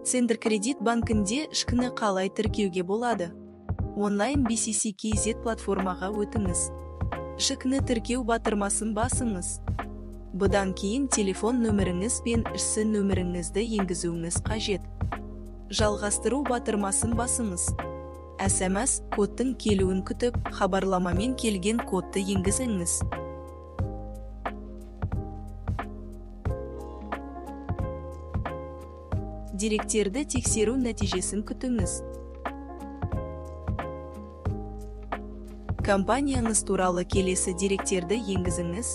Центркредит банкінде ШКны қалай тіркеуге болады? Онлайн BCC KZ платформаға өтіңіз. ШКны тіркеу батырмасын басыңыз. Бұдан кейін телефон нөміріңіз бен ШС нөміріңізді енгізуіңіз қажет. Жалғастыру батырмасын басыңыз. SMS кодтың келуін күтіп, хабарламамен келген кодты енгізіңіз. Деректерді тексеру нәтижесін күтіңіз. Компанияңыз туралы келесі деректерді енгізіңіз.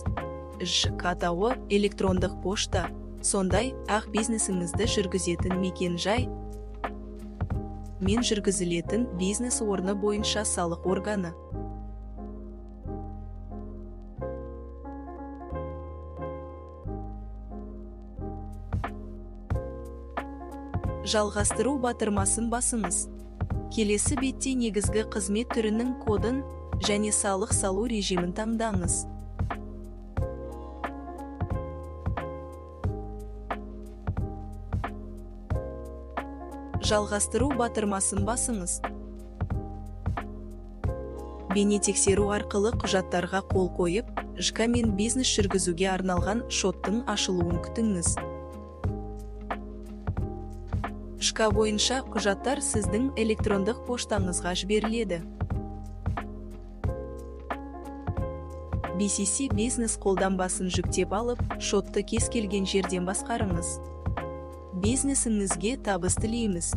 ЖК атауы, электрондық пошта, сондай ақ бизнесіңізді жүргізетін мекен-жай мен жүргізілетін бизнес орны бойынша салық органы. Жалғастыру батырмасын басыңыз. Келесі бетте негізгі қызмет түрінің кодын және салық салу режимін таңдаңыз. Жалғастыру батырмасын басыңыз. Бейнетексеру арқылы құжаттарға қол қойып, ЖК мен бизнес жүргізуге арналған шоттың ашылуын күтіңіз. ШК бойынша құжаттар сіздің электрондық поштаңызға жіберіледі. BCC бизнес қолданбасын жүктеп алып, шотты кез келген жерден басқарыңыз. Бизнесіңізге табыс тілейміз.